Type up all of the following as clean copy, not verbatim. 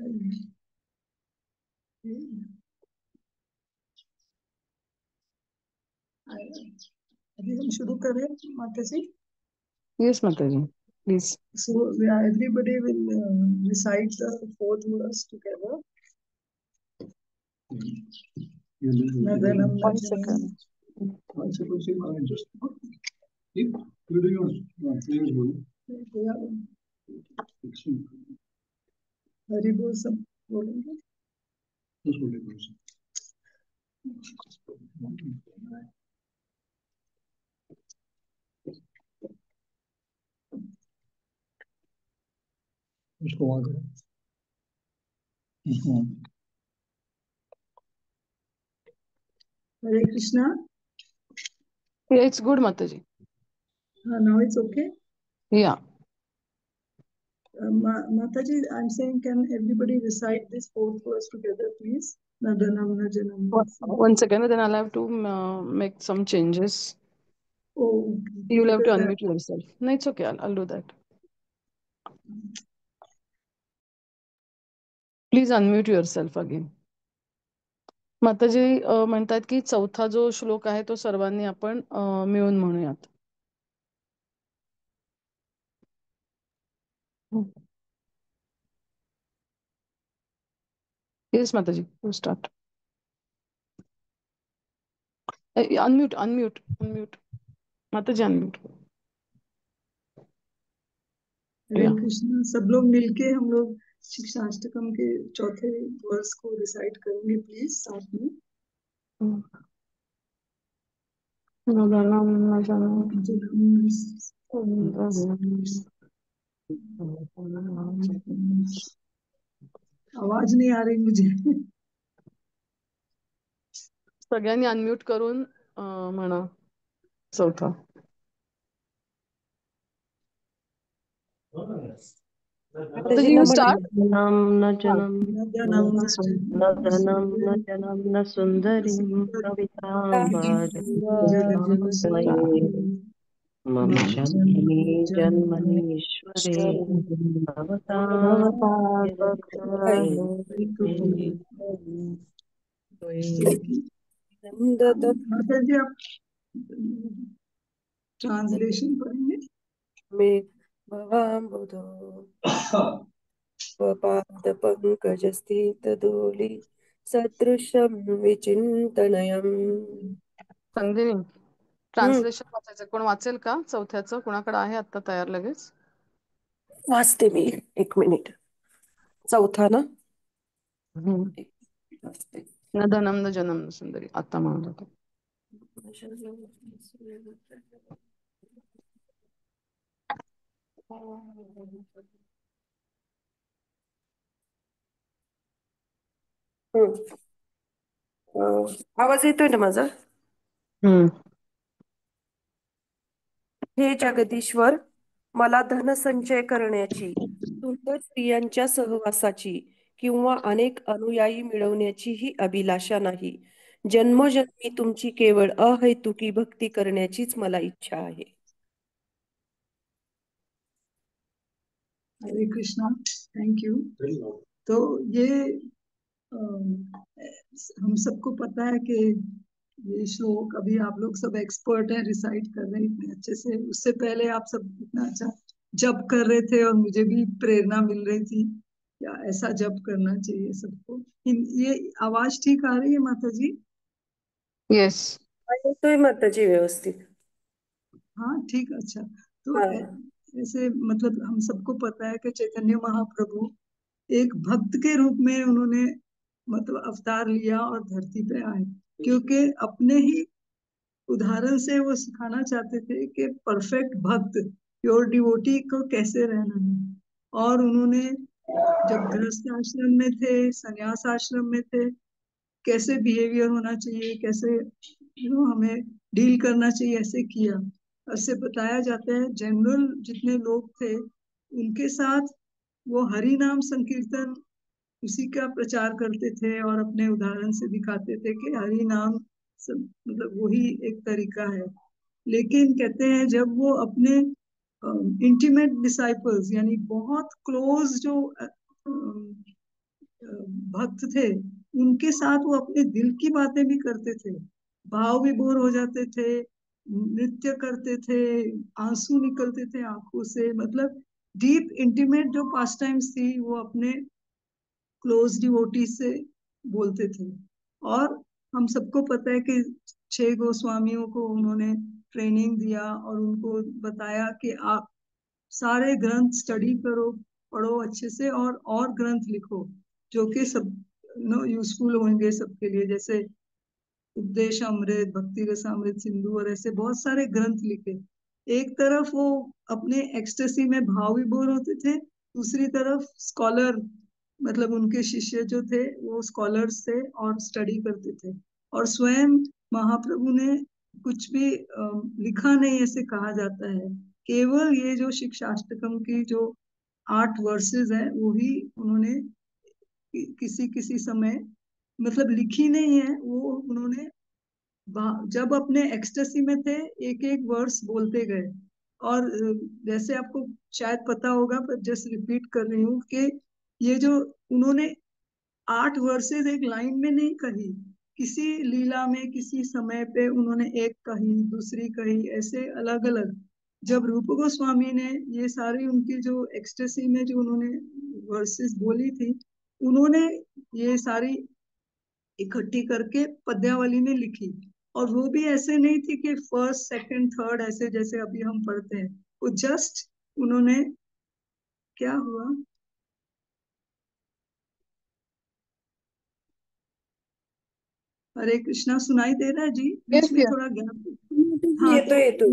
अभी हम शुरू करें माता जी. Yes, Mataji, please. So yeah, everybody will recite the fourth verse together. Nadanam One najanam. second. Just keep doing your prayers, Guru. Hari बोल सब बोलेंगे. बस बोलेंगे. उसको वहां करो. Hare Krishna. Yeah, it's good, Mataji. Now it's okay. Yeah. Mataji, I'm saying, can everybody recite this fourth verse together, please? Nadanam najanam. One second, then I'll have to make some changes. Oh, okay. You'll have to unmute yourself. No, it's okay. I'll do that. Please unmute yourself again. माताजी म्हणतात की चौथा जो श्लोक आहे तो सर्वांनी आपण मिळून म्हणूयात. येस माताजी, you start. Unmute unmute unmute माताजी, अनम्यूट. हरे कृष्ण. सब लोग मिलके हम लोग शिक्षाष्टकम के चौथे वर्स को रिसाइट करेंगे, प्लीज साथ में. आवाज नहीं आ रही मुझे. सगळ्यांनी अनम्यूट करून म्हणा चौथा. माताजी you न start. जनम न जनम नदनम नदनम न जनम न सुंदरीं कविताम्बरधरस्वये मम जन्मनि जन्मनीश्वरे माता जी आप ट्रांसलेशन पढ़ेंगे. मे भवाम्बुधो स्वपादपङ्कजस्थितधूलि सदृशं विचिन्तनयम्. संगिनी, ट्रान्सलेशन वाचायचं. कोण वाचेल का चौथ्याचं? कोणाकडे आहे आता तयार लगेच? वाचते मी, एक मिनिट. चौथा ना? न धनम न जनम न सुंदरी. आता म्हणत होतो. आवाज येतोय ना माझा? हे जगदीश्वर, मला धनसंचय करण्याची, सुंदर स्त्रियांच्या सहवासाची किंवा अनेक अनुयायी मिळवण्याची ही अभिलाषा नाही. जन्मोजन्मी तुमची केवळ अहैतुकी भक्ती करण्याचीच मला इच्छा आहे. हरे कृष्णा. Thank you. तो ये हम सबको पता है कि ये श्लोक अभी आप लोग सब एक्सपर्ट हैं, रिसाइट कर रहे हैं इतने अच्छे से. उससे पहले आप सब इतना अच्छा जप कर रहे थे और मुझे भी प्रेरणा मिल रही थी या ऐसा जप करना चाहिए सबको. ये आवाज ठीक आ रही है माता जी? येस. येतोय माताजी व्यवस्थित. हाँ ठीक. अच्छा. तो हाँ. ऐसे मतलब हम सबको पता है कि चैतन्य महाप्रभु एक भक्त के रूप में उन्होंने मतलब अवतार लिया और धरती पे आए, क्योंकि अपने ही उदाहरण से वो सिखाना चाहते थे कि परफेक्ट भक्त, प्योर डिवोटी को कैसे रहना है. और उन्होंने जब गृहस्थ आश्रम में थे, संन्यास आश्रम में थे, कैसे बिहेवियर होना चाहिए, कैसे हमें डील करना चाहिए, ऐसे किया. ऐसे बताया जाता है जनरल जितने लोग थे उनके साथ वो हरि नाम संकीर्तन उसी का प्रचार करते थे और अपने उदाहरण से दिखाते थे कि हरि नाम सब मतलब वही एक तरीका है. लेकिन कहते हैं जब वो अपने इंटीमेट डिसाइपल्स यानी बहुत क्लोज जो भक्त थे, उनके साथ वो अपने दिल की बातें भी करते थे, भाव विभोर हो जाते थे, नृत्य करते थे, आंसू निकलते थे आंखों से, मतलब डीप इंटीमेट जो पास टाइम्स थी वो अपने क्लोज डिवोटी से बोलते थे। और हम सबको पता है कि 6 गोस्वामियों को उन्होंने ट्रेनिंग दिया और उनको बताया कि आप सारे ग्रंथ स्टडी करो, पढ़ो अच्छे से, और ग्रंथ लिखो जो कि सब यूजफुल होंगे सबके लिए, जैसे उपदेश अमृत, भक्ति रसामृत सिंधु और ऐसे बहुत सारे ग्रंथ लिखे। एक तरफ वो अपने एक्सटेसी में भाव विभोर होते थे, दूसरी तरफ स्कॉलर, मतलब उनके शिष्य जो थे वो स्कॉलर्स थे और स्टडी करते थे। और स्वयं महाप्रभु ने कुछ भी लिखा नहीं ऐसे कहा जाता है, केवल ये जो शिक्षाष्टकम की जो 8 वर्सेस है वो ही उन्होंने किसी किसी समय, मतलब लिखी नहीं है वो, उन्होंने जब अपने एक्सटेसी में थे एक एक वर्स बोलते गए। और जैसे आपको शायद पता होगा पर जस्ट रिपीट कर रही हूँ कि ये जो उन्होंने 8 वर्सेस एक लाइन में नहीं कही, किसी लीला में किसी समय पे उन्होंने एक कही, दूसरी कही, ऐसे अलग अलग। जब रूप गोस्वामी ने ये सारी उनकी जो एक्सटेसी में जो उन्होंने वर्सेस बोली थी, उन्होंने ये सारी इकट्ठी करके पद्यावली में लिखी। और वो भी ऐसे नहीं थी कि फर्स्ट सेकंड थर्ड ऐसे जैसे अभी हम पढ़ते हैं, वो जस्ट उन्होंने, क्या हुआ, हरे कृष्णा सुनाई दे रहा है जी, बीच यस में यस। थोड़ा गैप। हाँ ये तो तो ये तो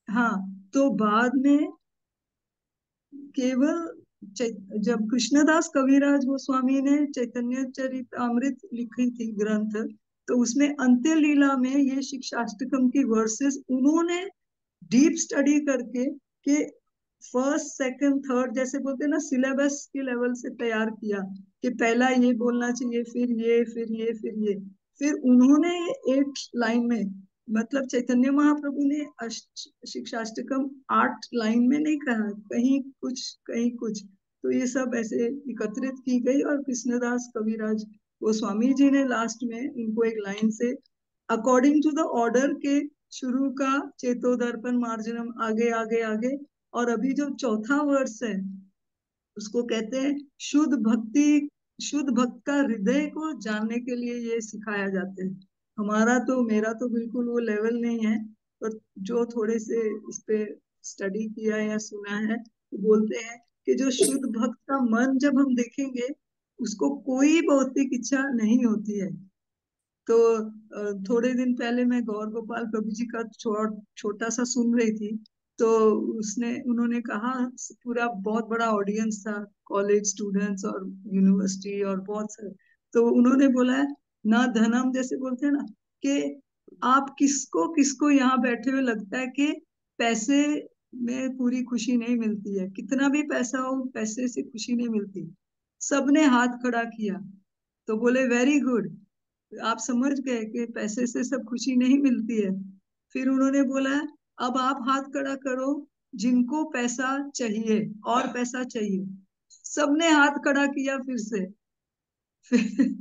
हाँ, तो बाद में केवल जब कृष्णदास कविराज गोस्वामी ने चैतन्य चरितामृत लिखी थी ग्रंथ, तो उसमें अंत्य लीला में ये शिक्षाष्टकम की वर्सेस उन्होंने डीप स्टडी करके कि फर्स्ट सेकंड थर्ड जैसे बोलते हैं ना, सिलेबस के लेवल से तैयार किया कि पहला ये बोलना चाहिए, फिर ये, फिर ये, फिर ये। फिर उन्होंने 8 लाइन में, मतलब चैतन्य महाप्रभु ने शिक्षाष्टकम 8 लाइन में नहीं कहा, कहीं कुछ कहीं कुछ, तो ये सब ऐसे एकत्रित की गई और कृष्णदास कविराज गोस्वामी जी ने लास्ट में इनको एक लाइन से अकॉर्डिंग टू द ऑर्डर के शुरू का चेतोदर्पण मार्जनम आगे आगे आगे। और अभी जो चौथा वर्ष है उसको कहते हैं शुद्ध भक्ति, शुद्ध भक्त का हृदय को जानने के लिए ये सिखाया जाता है। हमारा तो, मेरा तो बिल्कुल वो लेवल नहीं है, पर जो थोड़े से इस पे स्टडी किया या सुना है वो बोलते हैं कि जो शुद्ध भक्त का मन जब हम देखेंगे उसको कोई भौतिक इच्छा नहीं होती है। तो थोड़े दिन पहले मैं गौर गोपाल प्रभु जी का छोटा सा सुन रही थी, तो उसने उन्होंने कहा, पूरा बहुत बड़ा ऑडियंस था, कॉलेज स्टूडेंट्स और यूनिवर्सिटी और बहुत सारे, तो उन्होंने बोला है ना धनम, जैसे बोलते हैं ना कि आप किसको किसको यहाँ बैठे हुए लगता है कि पैसे में पूरी खुशी नहीं मिलती है, कितना भी पैसा हो पैसे से खुशी नहीं मिलती। सबने हाथ खड़ा किया, तो बोले वेरी गुड, आप समझ गए कि पैसे से सब खुशी नहीं मिलती है। फिर उन्होंने बोला अब आप हाथ खड़ा करो जिनको पैसा चाहिए और पैसा चाहिए। सबने हाथ खड़ा किया फिर से। फिर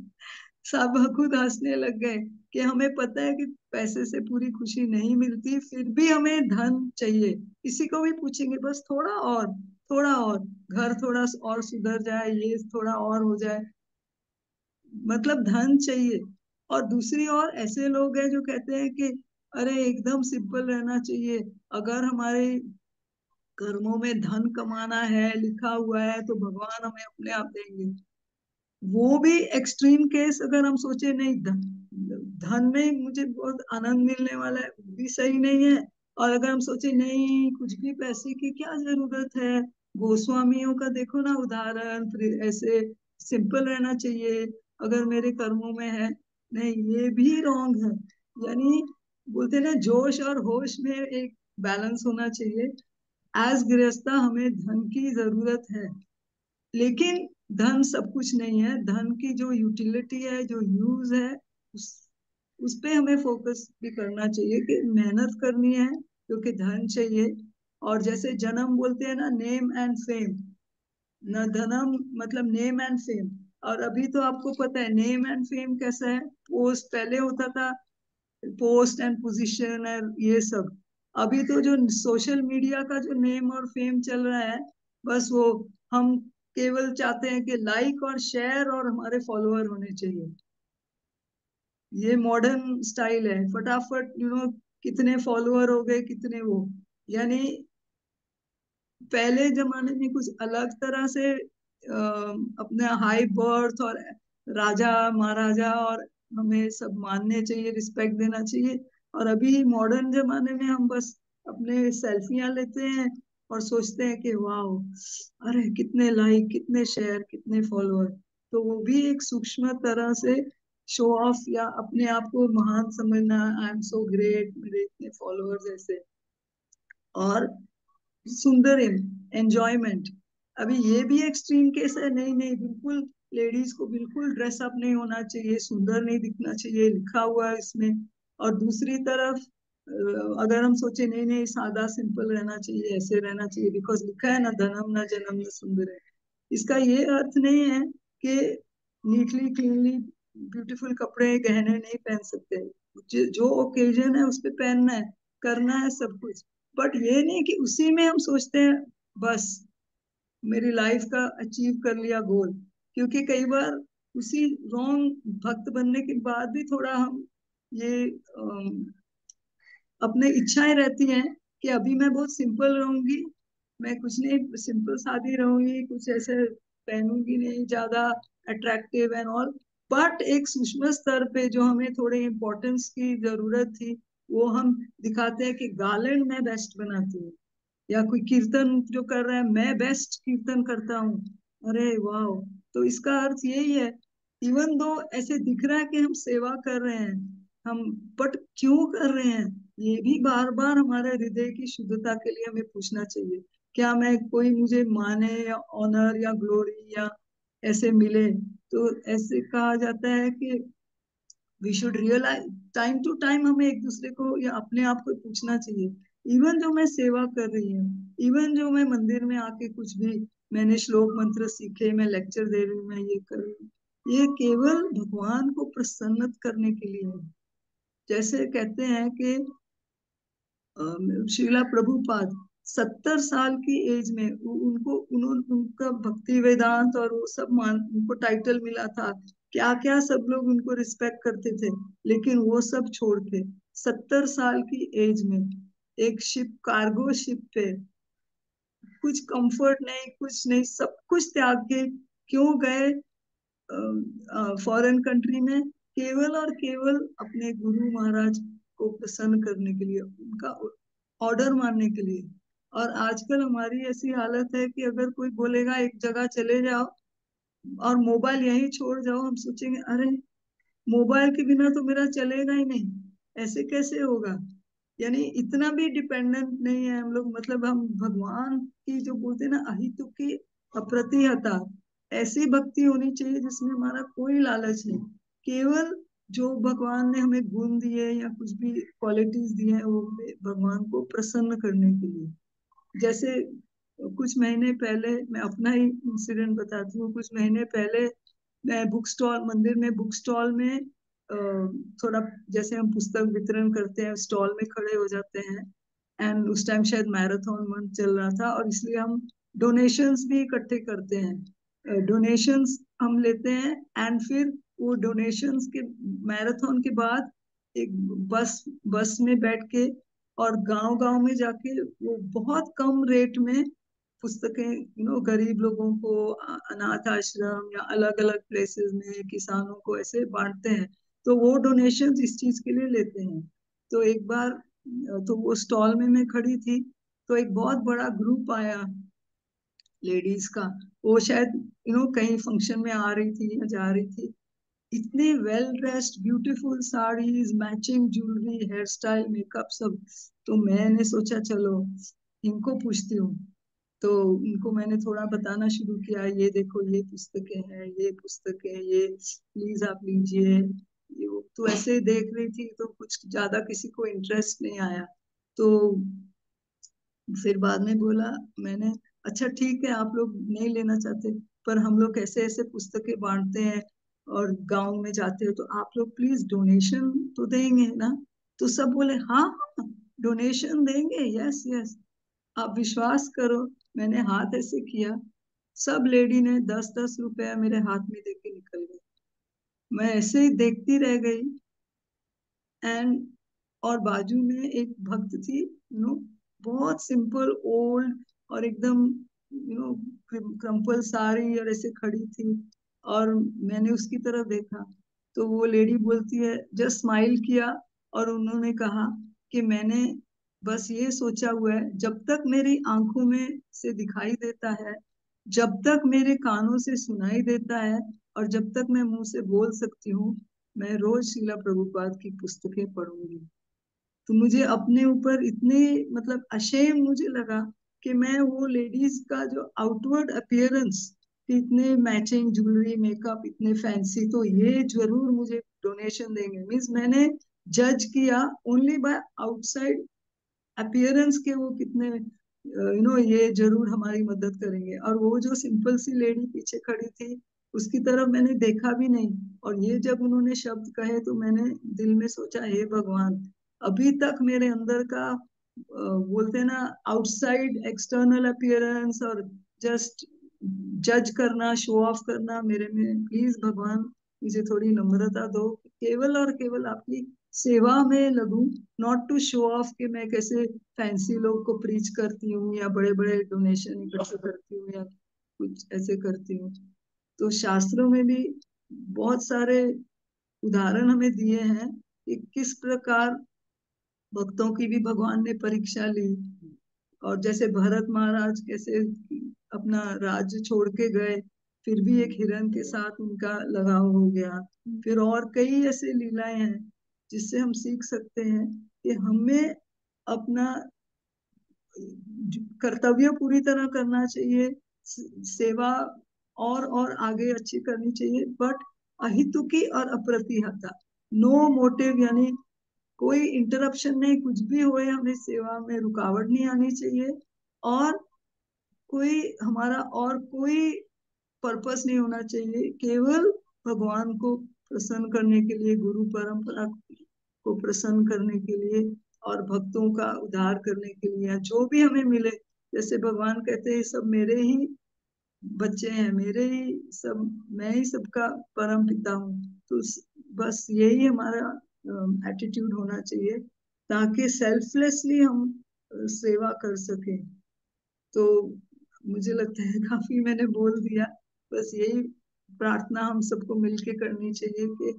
सब खुद हंसने लग गए कि हमें पता है कि पैसे से पूरी खुशी नहीं मिलती, फिर भी हमें धन चाहिए। किसी को भी पूछेंगे बस थोड़ा और, थोड़ा और, घर थोड़ा और सुधर जाए, ये थोड़ा और हो जाए, मतलब धन चाहिए। और दूसरी ओर ऐसे लोग हैं जो कहते हैं कि अरे एकदम सिंपल रहना चाहिए, अगर हमारे कर्मों में धन कमाना है लिखा हुआ है तो भगवान हमें अपने आप देंगे। वो भी एक्सट्रीम केस अगर हम सोचे, नहीं धन में मुझे बहुत आनंद मिलने वाला है, वो भी सही नहीं है। और अगर हम सोचे नहीं कुछ भी पैसे की क्या जरूरत है, गोस्वामियों का देखो ना उदाहरण, फिर ऐसे सिंपल रहना चाहिए अगर मेरे कर्मों में है, नहीं ये भी रॉन्ग है। यानी बोलते हैं ना जोश और होश में एक बैलेंस होना चाहिए। एज गृहस्था हमें धन की जरूरत है, लेकिन धन सब कुछ नहीं है। धन की जो यूटिलिटी है, जो यूज है, उस उस पे हमें फोकस भी करना चाहिए कि मेहनत करनी है क्योंकि धन चाहिए। और जैसे जन्म बोलते हैं ना, नेम एंड फेम, न धनम मतलब नेम एंड फेम, और अभी तो आपको पता है नेम एंड फेम कैसा है। पोस्ट पहले होता था, पोस्ट एंड पोजीशन और ये सब। अभी तो जो सोशल मीडिया का जो नेम और फेम चल रहा है, बस वो हम केवल चाहते हैं कि लाइक और शेयर और हमारे फॉलोअर होने चाहिए। ये मॉडर्न स्टाइल है, फटाफट कितने फॉलोअर हो गए, कितने वो। यानी पहले जमाने में कुछ अलग तरह से अपने हाई बर्थ और राजा महाराजा और हमें सब मानने चाहिए, रिस्पेक्ट देना चाहिए। और अभी मॉडर्न जमाने में हम बस अपने सेल्फियां लेते हैं और सोचते हैं कि वाह, अरे कितने लाइक, कितने शेयर, कितने फॉलोअर। तो वो भी एक सूक्ष्म तरह से शो ऑफ या अपने आप को महान समझना, आई एम सो ग्रेट, मेरे इतने फॉलोअर्स ऐसे। और सुंदर एंजॉयमेंट, अभी ये भी एक्सट्रीम केस है। नहीं नहीं, बिल्कुल लेडीज को बिल्कुल ड्रेसअप नहीं होना चाहिए, सुंदर नहीं दिखना चाहिए, लिखा हुआ है इसमें। और दूसरी तरफ अगर हम सोचे नहीं नहीं सादा सिंपल रहना चाहिए, ऐसे रहना चाहिए, बिकॉज लिखा है ना धनम ना जन्म न सुंदर है। इसका ये अर्थ नहीं है कि नीटली क्लीनली ब्यूटीफुल कपड़े गहने नहीं पहन सकते। जो ओकेजन है उस पे पहनना है, करना है सब कुछ। बट ये नहीं कि उसी में हम सोचते हैं बस मेरी लाइफ का अचीव कर लिया गोल। क्योंकि कई बार उसी रॉन्ग भक्त बनने के बाद भी थोड़ा हम ये अपने इच्छाएं रहती हैं कि अभी मैं बहुत सिंपल रहूंगी, मैं कुछ नहीं, सिंपल सादी रहूंगी, कुछ ऐसे पहनूंगी नहीं ज्यादा अट्रैक्टिव एंड ऑल। बट एक सूक्ष्म स्तर पे जो हमें थोड़े इम्पोर्टेंस की जरूरत थी, वो हम दिखाते हैं कि गार्लैंड मैं बेस्ट बनाती हूँ। या कोई कीर्तन जो कर रहा है, मैं बेस्ट कीर्तन करता हूँ, अरे वाह। तो इसका अर्थ यही है, इवन दो ऐसे दिख रहा है कि हम सेवा कर रहे हैं हम, बट क्यों कर रहे हैं, ये भी बार बार हमारे हृदय की शुद्धता के लिए हमें पूछना चाहिए। क्या मैं कोई मुझे माने या ऑनर या ग्लोरी या ऐसे मिले। तो ऐसे कहा जाता है कि we should realise, time to time हमें एक दूसरे को या अपने आप को पूछना चाहिए। इवन जो मैं सेवा कर रही हूँ, इवन जो मैं मंदिर में आके कुछ भी मैंने श्लोक मंत्र सीखे, मैं लेक्चर दे रही हूँ, मैं ये कर रही हूँ, ये केवल भगवान को प्रसन्न करने के लिए है। जैसे कहते हैं कि श्रीला प्रभुपाद 70 साल की एज में उनका भक्ति वेदांत और वो सब मान, उनको टाइटल मिला था, क्या क्या सब लोग उनको रिस्पेक्ट करते थे। लेकिन वो सब छोड़ के 70 साल की एज में एक शिप, कार्गो शिप पे, कुछ कंफर्ट नहीं, कुछ नहीं, सब कुछ त्याग के क्यों गए फॉरेन कंट्री में, केवल और केवल अपने गुरु महाराज को प्रसन्न करने के लिए, उनका ऑर्डर मानने के लिए। और आजकल हमारी ऐसी हालत है कि अगर कोई बोलेगा एक जगह चले जाओ और मोबाइल यहीं छोड़ जाओ, हम सोचेंगे अरे मोबाइल के बिना तो मेरा चलेगा ही नहीं, ऐसे कैसे होगा। यानी इतना भी डिपेंडेंट नहीं है हम लोग, मतलब हम भगवान की जो बोलते हैं ना अहितु की अप्रतिहता, ऐसी भक्ति होनी चाहिए जिसमें हमारा कोई लालच नहीं, केवल जो भगवान ने हमें गुण दिए या कुछ भी क्वालिटीज दी है वो भगवान को प्रसन्न करने के लिए। जैसे कुछ महीने पहले, मैं अपना ही इंसिडेंट बताती हूँ। कुछ महीने पहले मैं बुक स्टॉल, मंदिर में बुक स्टॉल में थोड़ा, जैसे हम पुस्तक वितरण करते हैं स्टॉल में खड़े हो जाते हैं, एंड उस टाइम शायद मैराथन मंथ चल रहा था और इसलिए हम डोनेशंस भी इकट्ठे करते हैं, डोनेशंस हम लेते हैं। एंड फिर वो डोनेशंस के मैराथन के बाद एक बस बस में बैठ के और गांव गांव में जाके वो बहुत कम रेट में पुस्तकें गरीब लोगों को, अनाथ आश्रम या अलग अलग प्लेसेस में किसानों को ऐसे बांटते हैं। तो वो डोनेशन इस चीज के लिए लेते हैं। तो एक बार तो वो स्टॉल में मैं खड़ी थी, तो एक बहुत बड़ा ग्रुप आया लेडीज का। वो शायद कहीं फंक्शन में आ रही थी या जा रही थी, इतने well dressed, beautiful sarees, matching jewellery, hair style, makeup सब। तो मैंने सोचा चलो इनको पूछती हूँ। तो उनको मैंने थोड़ा बताना शुरू किया, ये देखो ये पुस्तकें हैं, ये पुस्तकें, ये प्लीज आप लीजिए। तो ऐसे देख रही थी तो कुछ ज्यादा किसी को इंटरेस्ट नहीं आया। तो फिर बाद में बोला मैंने, अच्छा ठीक है आप लोग नहीं लेना चाहते, पर हम लोग ऐसे ऐसे पुस्तकें बांटते हैं और गांव में जाते हो तो आप लोग प्लीज डोनेशन तो देंगे ना। तो सब बोले हाँ हाँ डोनेशन देंगे, यस यस। आप विश्वास करो, मैंने हाथ ऐसे किया, सब लेडी ने 10-10 रुपया मेरे हाथ में देके निकल गई। मैं ऐसे ही देखती रह गई। एंड और बाजू में एक भक्त थी, बहुत सिंपल ओल्ड और एकदम क्रम्पल साड़ी और ऐसे खड़ी थी। और मैंने उसकी तरफ देखा तो वो लेडी बोलती है, जस्ट स्माइल किया और उन्होंने कहा कि मैंने बस ये सोचा हुआ है जब तक मेरी आंखों में से दिखाई देता है, जब तक मेरे कानों से सुनाई देता है और जब तक मैं मुंह से बोल सकती हूँ, मैं रोज शीला प्रभुपाद की पुस्तकें पढ़ूंगी। तो मुझे अपने ऊपर इतने मतलब अशेम मुझे लगा कि मैं वो लेडीज का जो आउटवर्ड अपीयरेंस, इतने मैचिंग ज्वेलरी मेकअप इतने फैंसी, तो ये जरूर मुझे डोनेशन देंगे। मीन्स मैंने जज किया ओनली बाय आउटसाइड अपीयरेंस के वो कितने ये जरूर हमारी मदद करेंगे। और वो जो सिंपल सी लेडी पीछे खड़ी थी उसकी तरफ मैंने देखा भी नहीं। और ये जब उन्होंने शब्द कहे तो मैंने दिल में सोचा, हे भगवान, अभी तक मेरे अंदर का बोलते हैं ना आउटसाइड एक्सटर्नल अपीयरेंस और जस्ट जज करना, शो ऑफ करना मेरे में, प्लीज भगवान मुझे थोड़ी नम्रता दो, केवल और केवल आपकी सेवा में लगूं, नॉट टू शो ऑफ कि मैं कैसे फैंसी लोग को प्रीच करती हूँ या बड़े बड़े डोनेशन इकट्ठे करती हूँ या कुछ ऐसे करती हूँ। तो शास्त्रों में भी बहुत सारे उदाहरण हमें दिए हैं कि किस प्रकार भक्तों की भी भगवान ने परीक्षा ली। और जैसे भरत महाराज कैसे अपना राज्य छोड़ के गए, फिर भी एक हिरण के साथ उनका लगाव हो गया। फिर और कई ऐसे लीलाएं हैं जिससे हम सीख सकते हैं कि हमें अपना कर्तव्य पूरी तरह करना चाहिए, सेवा और आगे अच्छी करनी चाहिए, बट अहितुकी और अप्रतिहता, नो मोटिव, यानी कोई इंटरप्शन नहीं, कुछ भी होए हमें सेवा में रुकावट नहीं आनी चाहिए। और कोई हमारा और कोई पर्पस नहीं होना चाहिए, केवल भगवान को प्रसन्न करने के लिए, गुरु परंपरा को प्रसन्न करने के लिए और भक्तों का उद्धार करने के लिए, जो भी हमें मिले। जैसे भगवान कहते हैं सब मेरे ही बच्चे हैं, मेरे ही सब, मैं ही सबका परम पिता हूँ। तो बस यही हमारा एटीट्यूड होना चाहिए ताकि सेल्फलेसली हम सेवा कर सकें। तो मुझे लगता है काफी मैंने बोल दिया। बस यही प्रार्थना हम सबको मिलके करनी चाहिए कि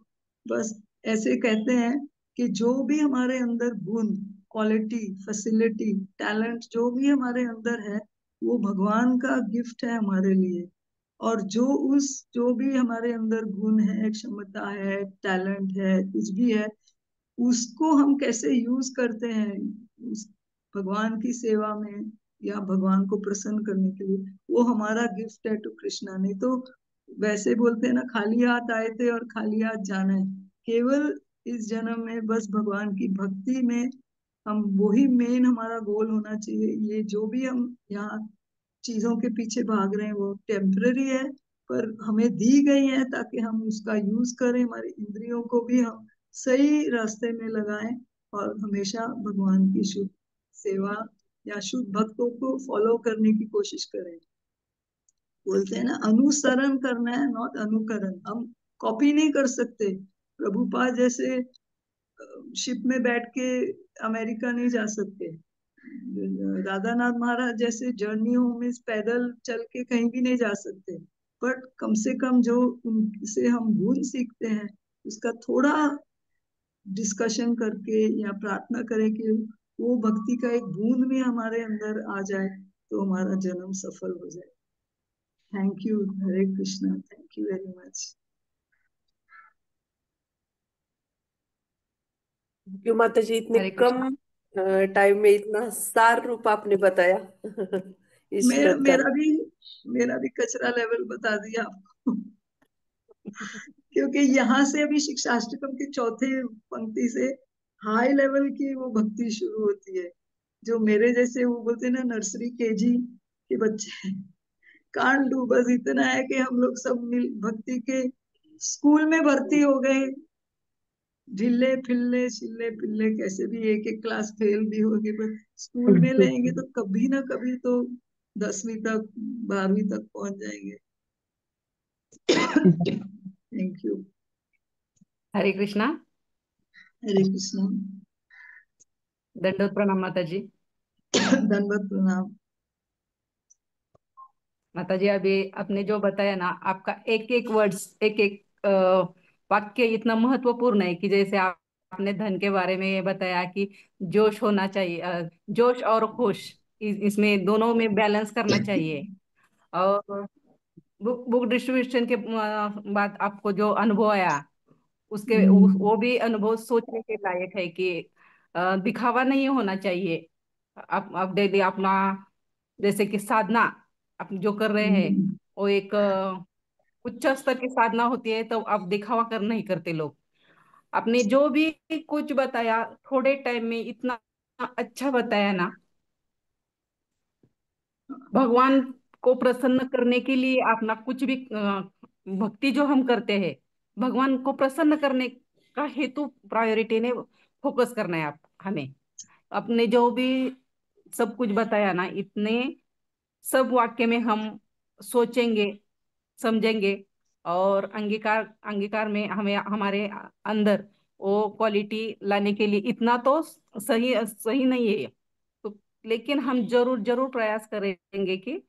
बस ऐसे कहते हैं कि जो भी हमारे अंदर गुण, क्वालिटी, फैसिलिटी, टैलेंट जो भी हमारे अंदर है वो भगवान का गिफ्ट है हमारे लिए। और जो भी हमारे अंदर गुण है, क्षमता है, टैलेंट है, कुछ भी है, उसको हम कैसे यूज करते हैं उस भगवान की सेवा में या भगवान को प्रसन्न करने के लिए, वो हमारा गिफ्ट है टू कृष्णा। नहीं तो वैसे बोलते हैं ना, खाली हाथ आए थे और खाली हाथ जाना है। केवल इस जन्म में बस भगवान की भक्ति में हम, वही मेन हमारा गोल होना चाहिए। ये जो भी हम यहाँ चीजों के पीछे भाग रहे हैं वो टेम्पररी है, पर हमें दी गई है ताकि हम उसका यूज करें, हमारी इंद्रियों को भी हम सही रास्ते में लगाएं और हमेशा भगवान की शुद्ध सेवा या शुद्ध भक्तों को फॉलो करने की कोशिश करें। बोलते हैं ना, अनुसरण करना है, नॉट अनुकरण। हम कॉपी नहीं कर सकते। प्रभुपाद जैसे शिप में बैठ के अमेरिका नहीं जा सकते, राधानाथ महाराज जैसे जर्नियों में पैदल चल के कहीं भी नहीं जा सकते। बट कम से कम जो उनसे हम गुण सीखते हैं उसका थोड़ा डिस्कशन करके या प्रार्थना करें कि वो भक्ति का एक बूंद भी हमारे अंदर आ जाए तो हमारा जन्म सफल हो जाए। Thank you. Hare Krishna. Thank you very much. क्यों माता जी, इतने हरे कृष्ण। कम टाइम में इतना सार रूप आपने बताया इस मेरा व्रत का। मेरा भी मेरा भी कचरा लेवल बता दिया आपको क्योंकि यहाँ से अभी शिक्षाष्टकम की चौथे पंक्ति से हाई लेवल की वो भक्ति शुरू होती है। जो मेरे जैसे वो बोलते हैं ना नर्सरी केजी के बच्चे, कांट डू, बस इतना है कि हम लोग सब मिल भक्ति के स्कूल में भर्ती हो गए, ढिल्ले फिल्ले चिल्ले पिल्ले कैसे भी एक एक क्लास फेल भी होगी, पर स्कूल में लेंगे तो कभी ना कभी तो 10वीं तक 12वीं तक पहुंच जाएंगे। Thank you. हरे कृष्णा। हरे कृष्णा। दंडोत प्रणाम माता जी। दंडवत प्रणाम। माता जी, अभी आपने जो बताया ना, आपका एक एक वर्ड्स, एक एक वाक्य इतना महत्वपूर्ण है कि जैसे आपने धन के बारे में ये बताया कि जोश होना चाहिए, जोश और होश, इसमें दोनों में बैलेंस करना चाहिए। और बुक बुक डिस्ट्रीब्यूशन के बाद आपको जो अनुभव आया, वो भी अनुभव सोचने के लायक है कि दिखावा नहीं होना चाहिए। आप डेली अपना, जैसे कि साधना आप जो कर रहे हैं, वो एक उच्च स्तर की साधना होती है, तो आप दिखावा कर नहीं करते लोग। आपने जो भी कुछ बताया थोड़े टाइम में इतना अच्छा बताया ना, भगवान को प्रसन्न करने के लिए अपना कुछ भी भक्ति जो हम करते हैं, भगवान को प्रसन्न करने का हेतु प्रायोरिटी ने फोकस करना है। आप हमें अपने जो भी सब कुछ बताया ना, इतने सब वाक्य में हम सोचेंगे, समझेंगे, और अंगीकार अंगीकार में हमें हमारे अंदर वो क्वालिटी लाने के लिए इतना तो सही सही नहीं है तो, लेकिन हम जरूर जरूर प्रयास करेंगे कि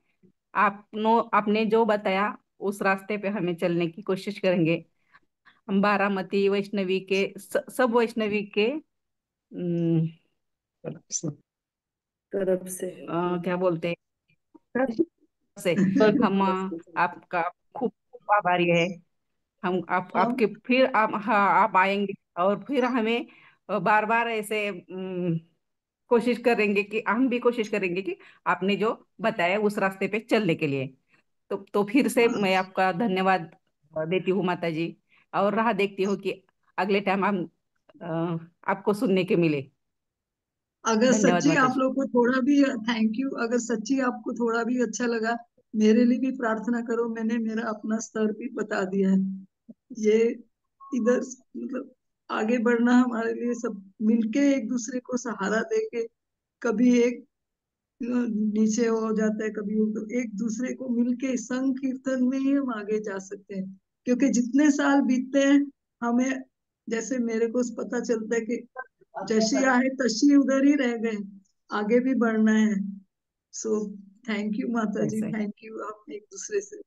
आपने जो बताया उस रास्ते पे हमें चलने की कोशिश करेंगे। हम बारामती वैष्णवी के सब वैष्णवी के तरफ से। क्या बोलते हैं, से हम आपका खूब खूब आभारी है। हम हम आपके फिर आप, हाँ, आप आएंगे और फिर हमें बार बार ऐसे कोशिश करेंगे कि हम भी कोशिश करेंगे कि आपने जो बताया उस रास्ते पे चलने के लिए। तो फिर से मैं आपका धन्यवाद देती हूँ माता जी, और राह देखती हूँ कि अगले टाइम हम आपको सुनने के मिले। अगर धन्यवाद सच्ची माता आप जी। लोग को थोड़ा भी, थैंक यू, अगर सच्ची आपको थोड़ा भी अच्छा लगा, मेरे लिए भी प्रार्थना करो। मैंने मेरा अपना स्तर भी बता दिया है। ये इधर मतलब आगे बढ़ना हमारे लिए सब मिलके एक दूसरे को सहारा देके, कभी एक नीचे हो जाता है, कभी ऊपर, एक दूसरे को मिलके संग कीर्तन में ही हम आगे जा सकते हैं। क्योंकि जितने साल बीतते हैं, हमें, जैसे मेरे को पता चलता है कि जैसी आहे तशी उधर ही रह गए, आगे भी बढ़ना है। सो थैंक यू माता जी, ऐसा है। Thank you. हम एक दूसरे से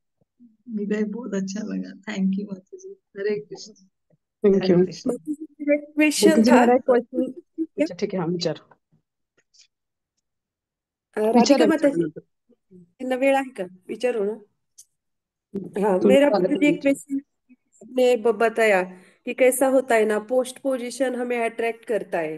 मिले, बहुत अच्छा लगा। थैंक यू माता जी। हरे कृष्ण। Thank Hare you. कृष्ण। मेरा एक गोपी क्वेश्चन जी, था। मेरा एक क्वेश्चन। अच्छा ठीक है, हाँ विचार, राधिका विचारा माता विचारा जी, नंतर. त्यांना वेळ आहे का? विचारू ना? हाँ, तुम्ही मेरा झालं तर ये विचार. क्वेश्चन, आपने बताया कि कैसा होता है ना, पोस्ट पोजीशन हमें अट्रैक्ट करता है।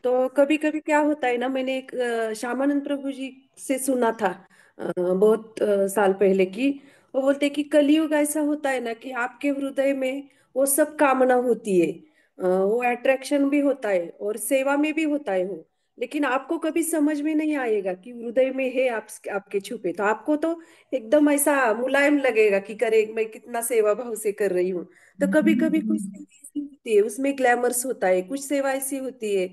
तो कभी कभी क्या होता है ना, मैंने एक श्यामानंद प्रभु जी से सुना था बहुत साल पहले की, वो बोलते कि कलयुग ऐसा होता है ना कि आपके हृदय में वो सब कामना होती है, वो अट्रैक्शन भी होता है और सेवा में भी होता है वो, लेकिन आपको कभी समझ में नहीं आएगा कि हृदय में है आपके छुपे। तो आपको तो एकदम ऐसा मुलायम लगेगा कि करे मैं कितना सेवा भाव से कर रही हूँ। तो कभी कभी कुछ सेवा ऐसी होती है, उसमें ग्लैमर्स होता है, कुछ सेवा ऐसी होती है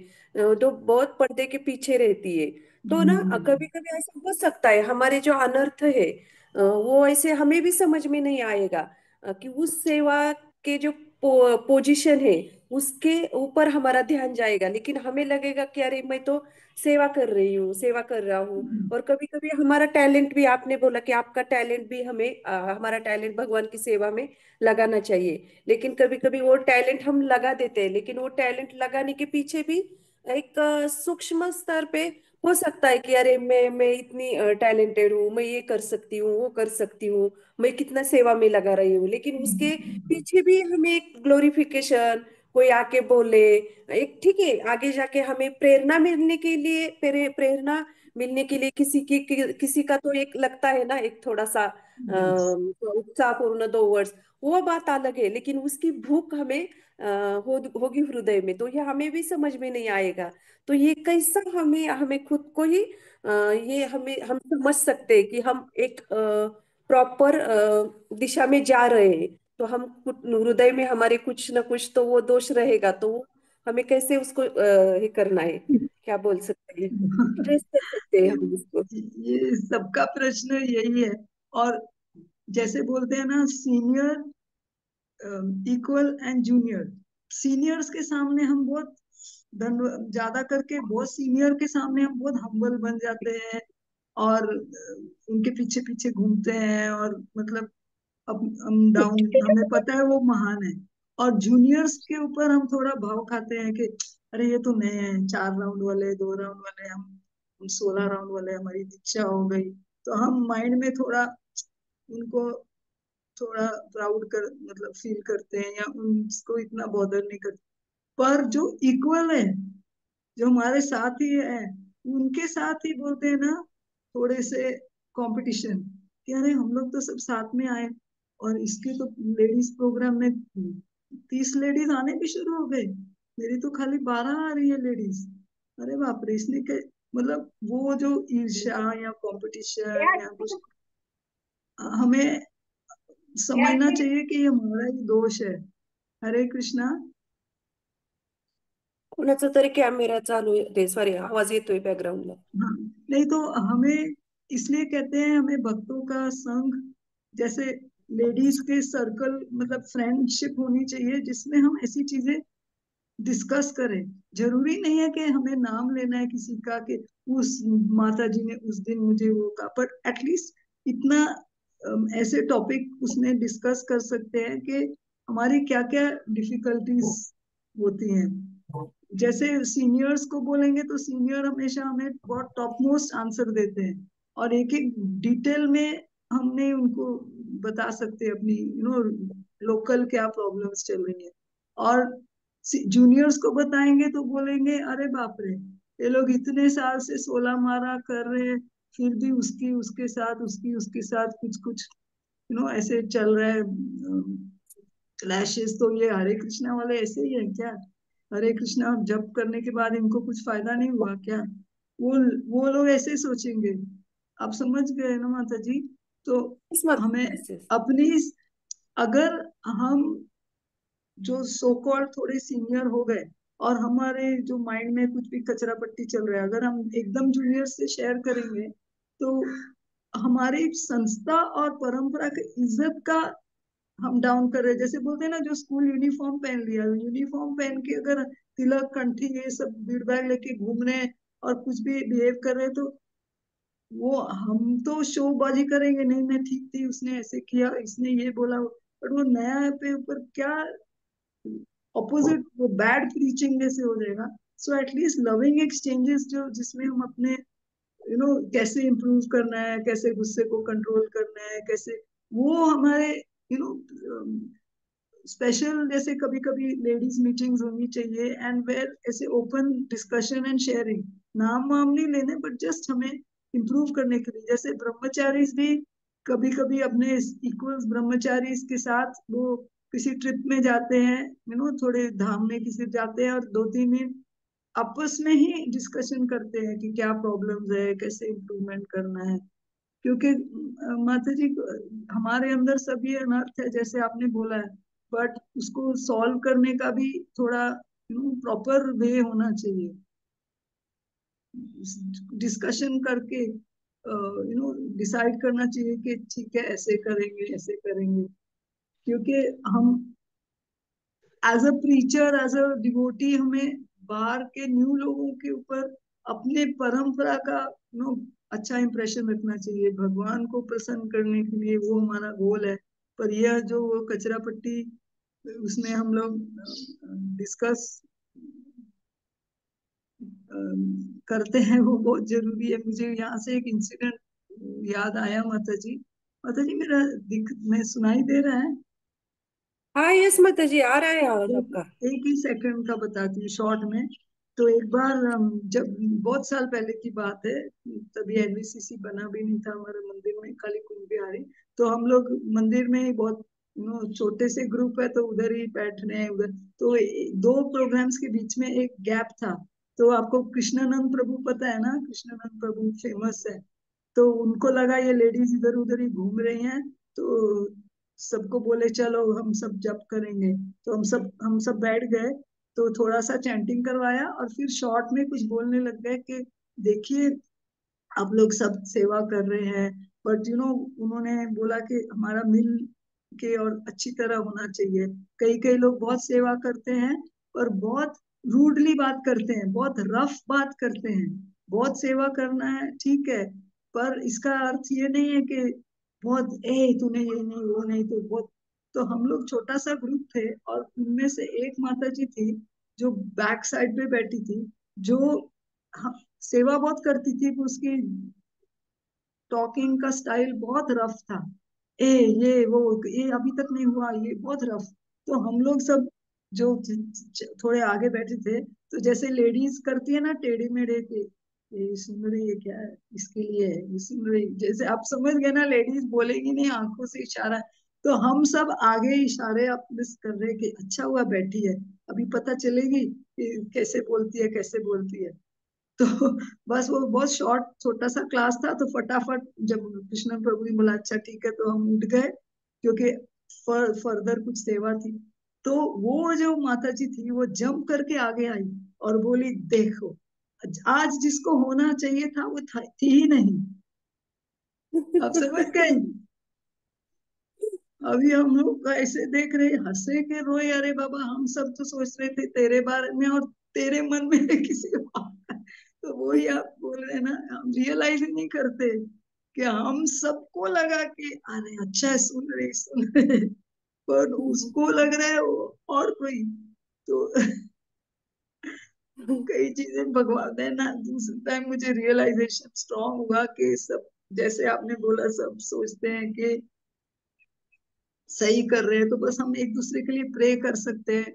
जो बहुत पर्दे के पीछे रहती है। तो ना कभी कभी ऐसा हो सकता है हमारे जो अनर्थ है वो ऐसे हमें भी समझ में नहीं आएगा कि उस सेवा के जो पोजीशन है उसके ऊपर हमारा ध्यान जाएगा, लेकिन हमें लगेगा कि अरे मैं तो सेवा कर रही हूँ, सेवा कर रहा हूँ। और कभी कभी हमारा टैलेंट भी, आपने बोला कि आपका टैलेंट भी हमें हमारा टैलेंट भगवान की सेवा में लगाना चाहिए, लेकिन कभी कभी वो टैलेंट हम लगा देते हैं, लेकिन वो टैलेंट लगाने के पीछे भी एक सूक्ष्म स्तर पे हो सकता है कि अरे मैं इतनी टैलेंटेड हूँ, मैं ये कर सकती हूँ, वो कर सकती हूँ, मैं कितना सेवा में लगा रही हूँ, लेकिन उसके पीछे भी हमें एक ग्लोरिफिकेशन, कोई आके बोले, एक ठीक है, आगे जाके हमें प्रेरणा मिलने के लिए, प्रेरणा मिलने के लिए किसी का तो एक लगता है ना, एक थोड़ा सा उत्साहपूर्ण 2 वर्ड्स, वो बात अलग है, लेकिन उसकी भूख हमें होगी हृदय में, तो ये हमें भी समझ में नहीं आएगा। तो ये कैसा हमें हमें खुद को ही ये हम समझ सकते हैं कि हम एक प्रॉपर दिशा में जा रहे हैं, तो हम हृदय में हमारे कुछ ना कुछ तो वो दोष रहेगा, तो वो हमें कैसे उसको ये करना है, क्या बोल सकते हैं, ट्रेस कर सकते हैं हम उसको। ये सबका प्रश्न यही है। और जैसे बोलते हैं ना, senior equal and junior. Seniors के सामने हम बहुत धन ज्यादा करके, बहुत सीनियर के सामने हम बहुत हम्बल बन जाते हैं और उनके पीछे पीछे घूमते हैं, और मतलब अप हम डाउन, हमें पता है वो महान है। और जूनियर्स के ऊपर हम थोड़ा भाव खाते हैं कि अरे ये तो नए हैं, 4 राउंड वाले, 2 राउंड वाले, हम 16 राउंड वाले, हमारी दीक्षा हो गई। तो हम माइंड में थोड़ा उनको थोड़ा प्राउड कर मतलब फील करते हैं, या उनको इतना बॉदर नहीं करते। पर जो इक्वल है, जो हमारे साथ ही है, उनके साथ ही बोलते हैं ना, थोड़े से कंपटीशन कि अरे हम लोग तो सब साथ में आए, और इसके तो लेडीज प्रोग्राम में 30 लेडीज आने भी शुरू हो गए, मेरी तो खाली 12 आ रही है लेडीज। अरे बाप रे, इसने के मतलब वो जो ईर्ष्या या कंपटीशन या कुछ, हमें समझना चाहिए कि ये हमारा ही दोष है। हरे कृष्णा। कोणाचा तरी कॅमेरा चालू आहे, सॉरी आवाज येतोय बॅकग्राऊंडला। हाँ, नहीं तो हमें इसलिए कहते हैं हमें भक्तों का संग, जैसे लेडीज के सर्कल, मतलब फ्रेंडशिप होनी चाहिए जिसमें हम ऐसी चीजें डिस्कस करें। जरूरी नहीं है कि हमें नाम लेना है किसी का कि उस माता जी ने उस दिन मुझे वो कहा, बट एटलीस्ट इतना ऐसे टॉपिक उसमें डिस्कस कर सकते हैं कि हमारी क्या क्या डिफिकल्टीज होती हैं। जैसे सीनियर्स को बोलेंगे तो सीनियर हमेशा हमें बहुत टॉप मोस्ट आंसर देते हैं, और एक एक डिटेल में हमने उनको बता सकते हैं अपनी लोकल क्या प्रॉब्लम्स चल रही है। और जूनियर्स को बताएंगे तो बोलेंगे अरे बाप रे, ये लोग इतने साल से 16 मारा कर रहे हैं, फिर भी उसकी उसके साथ, उसकी उसके साथ कुछ कुछ ऐसे चल रहा है क्लैशेस। तो ये हरे कृष्णा वाले ऐसे ही है क्या? हरे कृष्णा जप करने के बाद इनको कुछ फायदा नहीं हुआ क्या? वो वो लोग ऐसे सोचेंगे। आप समझ गए ना माता जी? तो Yes, ma'am. हमें Yes, yes. अपनी, अगर हम जो सो कॉल्ड थोड़े सीनियर हो गए और हमारे जो माइंड में कुछ भी कचरा पट्टी चल रहा है, अगर हम एकदम जूनियर से शेयर करेंगे तो हमारी संस्था और परंपरा की इज्जत का हम डाउन कर रहे हैं। जैसे बोलते हैं ना, जो स्कूल यूनिफॉर्म पहन लिया, यूनिफॉर्म पहन के अगर तिलक कंठी ये सब भीड़ बैग लेके घूम रहे हैं और कुछ भी बिहेव कर रहे हैं, तो वो हम तो शोबाजी करेंगे, नहीं मैं ठीक थी, उसने ऐसे किया, इसने ये बोला, बट वो नया पे ऊपर क्या ऑपोजिट, वो बैड प्रीचिंग जैसे हो जाएगा। सो एटलीस्ट लविंग एक्सचेंजेस, जो जिसमें हम अपने कैसे इम्प्रूव करना है, कैसे गुस्से को कंट्रोल करना है, कैसे वो हमारे यू नो स्पेशल, जैसे कभी कभी लेडीज मीटिंग्स होनी चाहिए, एंड वेयर ऐसे ओपन डिस्कशन एंड शेयरिंग, नाम वाम नहीं लेने, बट जस्ट हमें इम्प्रूव करने के लिए। जैसे ब्रह्मचारीज भी कभी कभी अपने इक्वल्स ब्रह्मचारीज के साथ वो किसी ट्रिप में जाते हैं, थोड़े धाम में किसी जाते हैं, और 2-3 दिन आपस में ही डिस्कशन करते हैं कि क्या प्रॉब्लम्स है, कैसे इम्प्रूवमेंट करना है। क्योंकि माता जी, हमारे अंदर सब ये अनर्थ है जैसे आपने बोला है, बट उसको सॉल्व करने का भी थोड़ा प्रॉपर वे होना चाहिए, डिस्कशन करके डिसाइड करना चाहिए कि ठीक है ऐसे करेंगे, ऐसे करेंगे। क्योंकि हम as a preacher, as a devotee, हमें बाहर के न्यू लोगों के ऊपर अपने परंपरा का अच्छा इंप्रेशन रखना चाहिए, भगवान को प्रसन्न करने के लिए, वो हमारा गोल है। पर यह जो वो कचरा पट्टी उसमें हम लोग डिस्कस करते हैं, वो बहुत जरूरी है। मुझे यहाँ से एक इंसिडेंट याद आया माता जी। माता जी, मेरा दिख मैं सुनाई दे रहा है? हाँ यस माता जी, आ रहा है आवाज आपका। एक ही सेकंड का बताती हूँ शॉर्ट में। तो एक बार जब बहुत साल पहले की बात है, तभी एनवीसीसी बना भी नहीं था हमारे मंदिर में, खाली कुंभ बिहारी। तो हम लोग मंदिर में ही बहुत छोटे से ग्रुप है, तो उधर ही बैठ रहे हैं उधर। तो 2 प्रोग्राम्स के बीच में एक गैप था। तो आपको कृष्णानंद प्रभु पता है ना? कृष्णानंद प्रभु फेमस है। तो उनको लगा ये लेडीज इधर उधर ही घूम रही हैं, तो सबको बोले चलो हम सब जप करेंगे। तो हम सब बैठ गए, तो थोड़ा सा चैंटिंग करवाया और फिर शॉर्ट में कुछ बोलने लग गए कि देखिए आप लोग सब सेवा कर रहे हैं, बट उन्होंने बोला कि हमारा मिल के और अच्छी तरह होना चाहिए। कई कई लोग बहुत सेवा करते हैं पर बहुत रूडली बात करते हैं, बहुत रफ बात करते हैं। बहुत सेवा करना है ठीक है, पर इसका अर्थ ये नहीं है कि बहुत तूने ये नहीं वो नहीं, तो बहुत। तो हम लोग छोटा सा ग्रुप थे और उनमें से एक माता जी थी जो बैक साइड पे बैठी थी, जो सेवा बहुत करती थी, पर उसकी टॉकिंग का स्टाइल बहुत रफ था। ये वो, ये अभी तक नहीं हुआ, ये बहुत रफ। तो हम लोग सब जो थोड़े आगे बैठे थे, तो जैसे लेडीज करती है ना टेढ़े मेढ़े के, ये सुन रही है क्या है, इसके लिए है, ये सुन रही, जैसे आप समझ गए ना, लेडीज बोलेगी नहीं, आंखों से इशारा। तो हम सब आगे इशारे आप मिस कर रहे कि अच्छा हुआ बैठी है, अभी पता चलेगी कि कैसे बोलती है कैसे बोलती है। तो बस वो बहुत शॉर्ट छोटा सा क्लास था, तो फटाफट जब कृष्ण प्रभु ने बोला अच्छा ठीक है, तो हम उठ गए, क्योंकि फर्दर कुछ सेवा थी। तो वो जो माता जी थी वो जंप करके आगे आई और बोली देखो, आज जिसको होना चाहिए था वो थी ही नहीं। आप समझ गए? अभी हम लोग ऐसे देख रहे, हंसे के रोए, अरे बाबा हम सब तो सोच रहे थे तेरे बारे में और तेरे मन में किसी और का। तो वही आप बोल रहे हैं ना, हम रियलाइज नहीं करते कि हम सबको लगा कि अरे अच्छा है, सुन रहे, पर उसको लग रहा है और कोई। तो कई चीजें भगवान है ना, दूसरे टाइम मुझे रियलाइजेशन स्ट्रांग हुआ कि सब, जैसे आपने बोला, सब सोचते हैं कि सही कर रहे हैं, तो बस हम एक दूसरे के लिए प्रे कर सकते हैं,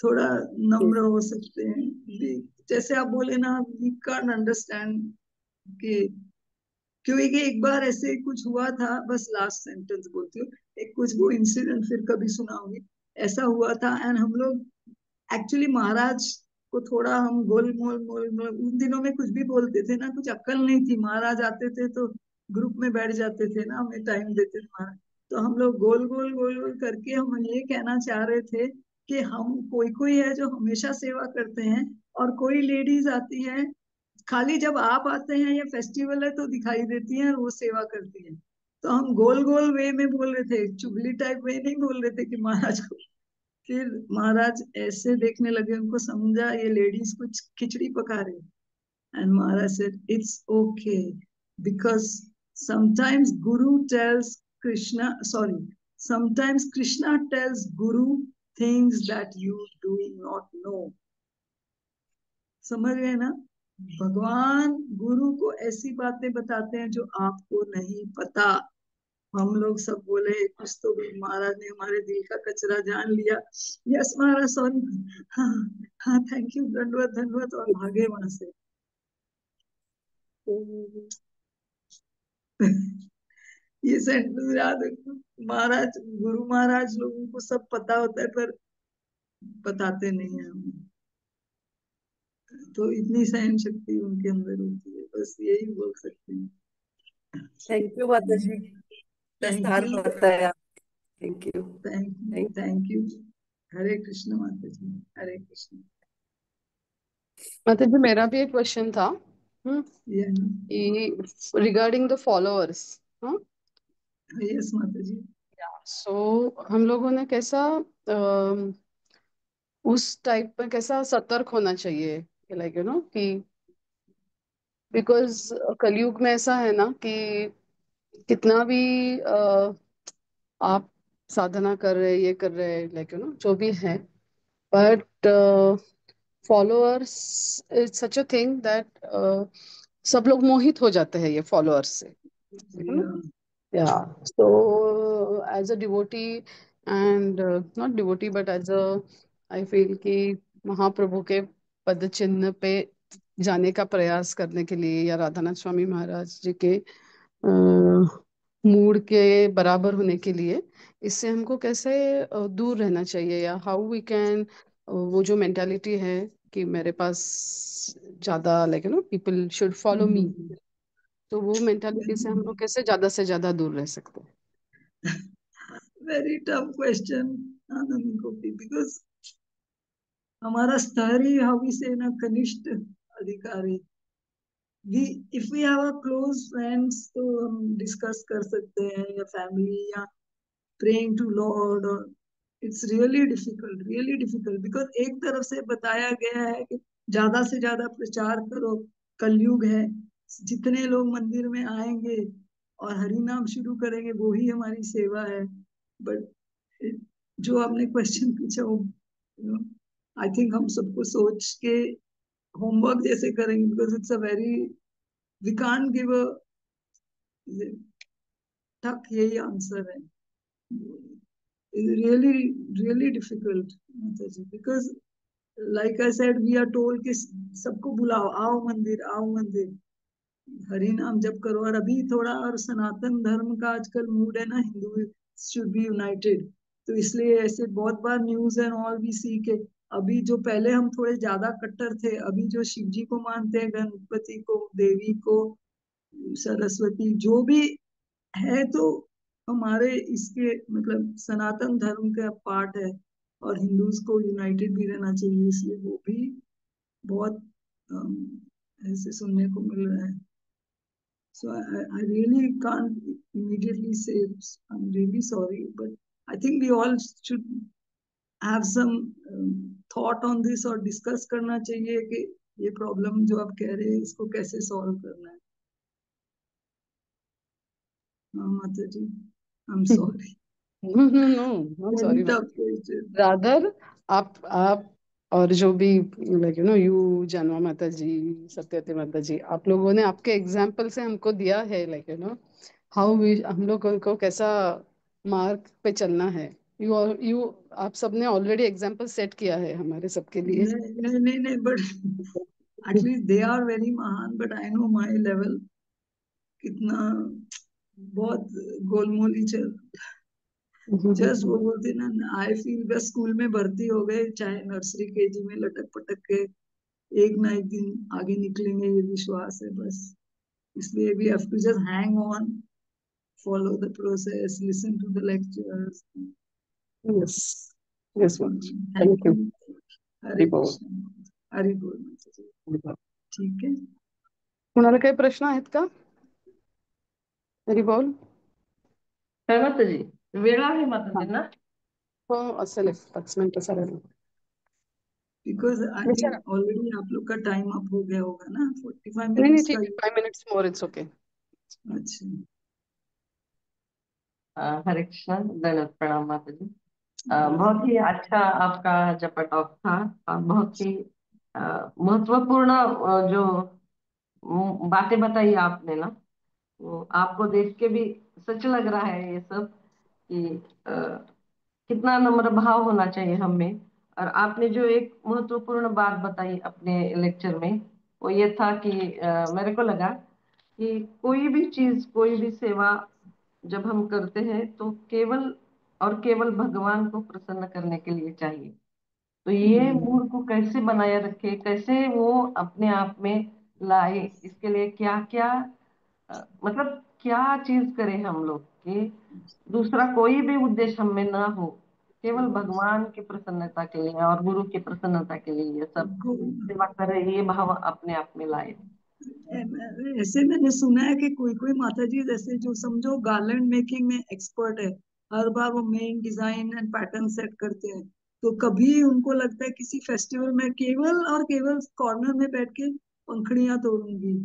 थोड़ा नम्र हो सकते हैं। जैसे आप बोले ना, वी कैन अंडरस्टैंड कि क्योंकि एक बार ऐसे कुछ हुआ था, बस लास्ट सेंटेंस बोलती हूँ, एक कुछ वो इंसिडेंट फिर कभी सुनाऊंगी। ऐसा हुआ था एंड हम लोग एक्चुअली महाराज को थोड़ा हम गोल मोल मोल मोल उन दिनों में कुछ भी बोलते थे ना, कुछ अक्ल नहीं थी। महाराज आते थे तो ग्रुप में बैठ जाते थे ना, हमें टाइम देते थे महाराज। तो हम लोग गोल गोल गोल गोल करके हम ये कहना चाह रहे थे कि हम कोई कोई है जो हमेशा सेवा करते हैं, और कोई लेडीज आती हैं खाली जब आप आते हैं या फेस्टिवल है तो दिखाई देती हैं और वो सेवा करती हैं। तो हम गोल गोल वे में बोल रहे थे, चुगली टाइप वे नहीं बोल रहे थे कि महाराज को। फिर महाराज ऐसे देखने लगे, उनको समझा ये लेडीज कुछ खिचड़ी पका रहे। And Maharaj said it's okay because sometimes guru tells krishna sorry sometimes krishna tells guru things that you do not know। समझ गए ना? भगवान गुरु को ऐसी बातें बताते हैं जो आपको नहीं पता। हम लोग सब बोले कुछ तो भी, महाराज ने हमारे दिल का कचरा जान लिया। यस महाराज सॉरी, हाँ हाँ थैंक यू, धन्यवाद धन्यवाद, और भागे वहां से। ये सेंटेंस याद रखो, महाराज गुरु महाराज लोगों को सब पता होता है पर बताते नहीं है हमें। तो इतनी सहन शक्ति उनके अंदर होती है, बस यही बोल सकते हैं। थैंक यू माता जी, थैंक विस्तार यू, बताया। Thank you. Thank you, thank thank you. Hare Krishna माता जी, हरे कृष्ण। माता जी मेरा भी एक क्वेश्चन था, ये रिगार्डिंग द फॉलोअर्स। हाँ, यस माता जी। सो हम लोगों ने कैसा उस टाइप में कैसा सतर्क होना चाहिए, लाइक कि बिकॉज कलयुग में ऐसा है ना कि कितना भी आप साधना कर रहे, ये कर रहे, लाइक जो भी है, but followers is such a thing that सब लोग मोहित हो जाते हैं ये फॉलोअर्स से, है ना? या so as a devotee and not devotee but as a, I feel कि महाप्रभु के पद चिन्ह पे जाने का प्रयास करने के लिए, या राधानाथ स्वामी महाराज जी के मूड के बराबर होने के लिए, इससे हमको कैसे दूर रहना चाहिए, या हाउ वी कैन, वो जो मेंटालिटी है कि मेरे पास ज्यादा, like people should follow me, तो वो मेंटालिटी से हम लोग कैसे ज्यादा से ज्यादा दूर रह सकते हैं? Very tough question Anand Gopi, because हमारा स्तर ही हाउ वी से ना कनिष्ठ अधिकारी। We if we have a close friends तो हम डिस्कस कर सकते हैं, या फैमिली, या प्रेइंग टू लॉर्ड, और इट्स रियली डिफिकल्ट बिकॉज एक तरफ से बताया गया है कि ज्यादा से ज्यादा प्रचार करो, कलयुग है, जितने लोग मंदिर में आएंगे और हरि नाम शुरू करेंगे वो ही हमारी सेवा है। बट जो आपने क्वेश्चन पूछा वो आई थिंक हम सबको सोच के होमवर्क जैसे करेंगे, because it's a very we can't give a टक यही आंसर है। Really really difficult because like I said we are told कि सबको बुलाओ, आओ मंदिर, आओ मंदिर, हरि नाम जप करो। और अभी थोड़ा और सनातन धर्म का आजकल मूड है ना, हिंदू शुड बी यूनाइटेड, तो इसलिए ऐसे बहुत बार न्यूज एंड ऑल भी सी के अभी जो पहले हम थोड़े ज्यादा कट्टर थे, अभी जो शिव जी को मानते हैं, गणपति को, देवी को, सरस्वती, जो भी है, तो हमारे इसके मतलब सनातन धर्म का पार्ट है, और हिंदूज को यूनाइटेड भी रहना चाहिए, इसलिए वो भी बहुत ऐसे सुनने को मिल रहा है। So I really can't immediately say I'm really sorry, but I think we all should have some thought on this, और डिस्कस करना चाहिए कि ये प्रॉब्लम जो आप कह रहे हैं इसको कैसे सॉल्व करना है। हाँ माता जी, I am sorry, no, not very sorry. Tough question. Rather आप और जो भी लाइक यू जानवा माता जी, सत्यवती माता जी, आप लोगों ने आपके एग्जाम्पल से हमको दिया है लाइक हाउ वी, हम लोग को कैसा मार्ग पे चलना है। यू आप सबने ऑलरेडी एग्जाम्पल सेट किया है हमारे सबके लिए। नहीं, but at least they are very महान, but I know my level कितना बहुत गोलमोली चल। जस्ट वो बोलते ना, आई फील बस स्कूल में भर्ती हो गए, चाहे नर्सरी केजी में लटक पटक के एक ना एक दिन आगे निकलेंगे, ये विश्वास है बस। इसलिए we have to just hang on, follow the process, listen to the lectures. Yes, yes much, thank thank you. You. Hare Hari बोल. कृष्ण, हरि बोल माता जी। ठीक है। कुणाला काही प्रश्न आहेत का? हरि बोल. काय माताजी, वेळ आहे माताजी ना? हो, असेल 5 मिनिटं चालेल. बिकॉज आई विचारा. थिंक ऑलरेडी आप लोग का टाइम अप हो गया होगा ना, 45 नहीं नहीं, मिनट्स का ठीक है, ही। 5 मिनट्स मोर, इट्स ओके. अच्छा, हरे कृष्ण, दंडवत प्रणाम माताजी। हरे बहुत ही अच्छा आपका जपा टॉक था, और बहुत ही महत्वपूर्ण जो बातें बताई आपने ना, वो आपको देख के भी सच लग रहा है ये सब कि कितना नम्र भाव होना चाहिए हम में। और आपने जो एक महत्वपूर्ण बात बताई अपने लेक्चर में, वो ये था कि मेरे को लगा कि कोई भी चीज, कोई भी सेवा जब हम करते हैं तो केवल और केवल भगवान को प्रसन्न करने के लिए चाहिए। तो ये मूड को कैसे बनाए रखे, कैसे वो अपने आप में लाए, इसके लिए क्या क्या मतलब क्या चीज करें हम लोग कि दूसरा कोई भी उद्देश्य हम में ना हो, केवल भगवान की प्रसन्नता के लिए और गुरु की प्रसन्नता के लिए ये सब सेवा करे, ये भाव अपने आप में लाए। ऐसे मैंने सुना है कि कोई कोई माता जी जैसे जो समझो गार्लैंड मेकिंग में एक्सपर्ट है, हर बार वो main design and pattern set करते हैं, तो कभी उनको लगता है किसी फेस्टिवल में केवल और केवल कॉर्नर में बैठ के पंखुड़ियां तोड़ूंगी,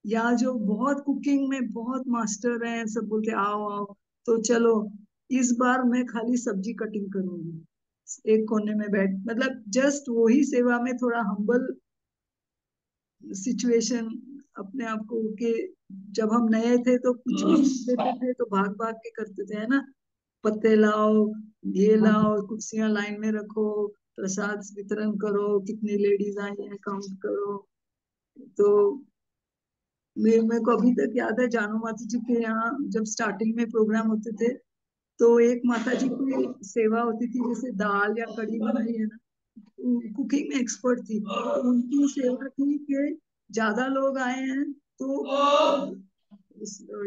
या जो बहुत कुकिंग में बहुत मास्टर हैं, सब बोलते आओ आओ, तो चलो इस बार मैं खाली सब्जी कटिंग करूंगी एक कोने में बैठ, मतलब जस्ट वही सेवा में थोड़ा हम्बल सिचुएशन अपने आप को के। जब हम नए थे तो कुछ भी देते थे तो भाग भाग के करते थे, है ना, पत्ते लाओ, ये लाओ, कुर्सियां लाइन में रखो, प्रसाद वितरण करो, कितनी लेडीज आई हैं काउंट करो। तो मेरे को अभी तक याद है जानू माता जी के यहाँ जब स्टार्टिंग में प्रोग्राम होते थे, तो एक माता जी की सेवा होती थी, जैसे दाल या कढ़ी बनाई है ना, कुकिंग में एक्सपर्ट थी, तो उनकी सेवा थी कि ज्यादा लोग आए हैं तो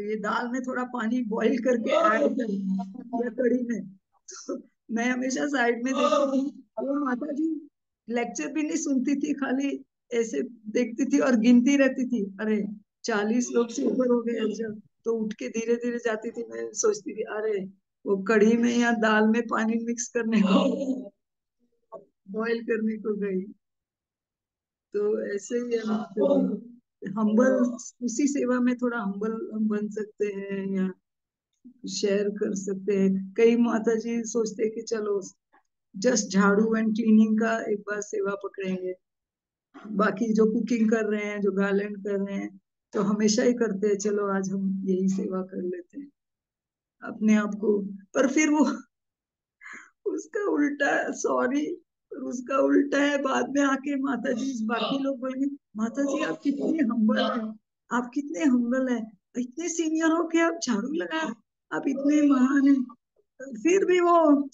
ये दाल में थोड़ा पानी बॉईल करके ऐड कर या कढ़ी में, तो मैं हमेशा साइड में देखती थी, वो माता जी लेक्चर भी नहीं सुनती थी, खाली ऐसे देखती थी और गिनती रहती थी। अरे 40 लोग से ऊपर हो गए जब, तो उठ के धीरे धीरे जाती थी। मैं सोचती थी अरे वो कढ़ी में या दाल में पानी मिक्स करने को, बॉईल करने को गई। तो ऐसे ही है, हम्बल, उसी सेवा में थोड़ा हम्बल हम बन सकते हैं या शेयर कर सकते हैं। कई माता जी सोचते हैं कि चलो जस्ट झाड़ू एंड क्लीनिंग का एक बार सेवा पकड़ेंगे, बाकी जो कुकिंग कर रहे हैं, जो गार्लेंड कर रहे हैं, तो हमेशा ही करते हैं, चलो आज हम यही सेवा कर लेते हैं अपने आप को। पर फिर वो उसका उल्टा, सॉरी, उसका उल्टा है। बाद में आके माता जी, बाकी लोग बोलेंगे माता जी आप कितने हम्बल हैं, आप कितने हम्बल हैं, इतने सीनियर हो के आप झाड़ू लगा, आप इतने महान हैं। फिर भी वो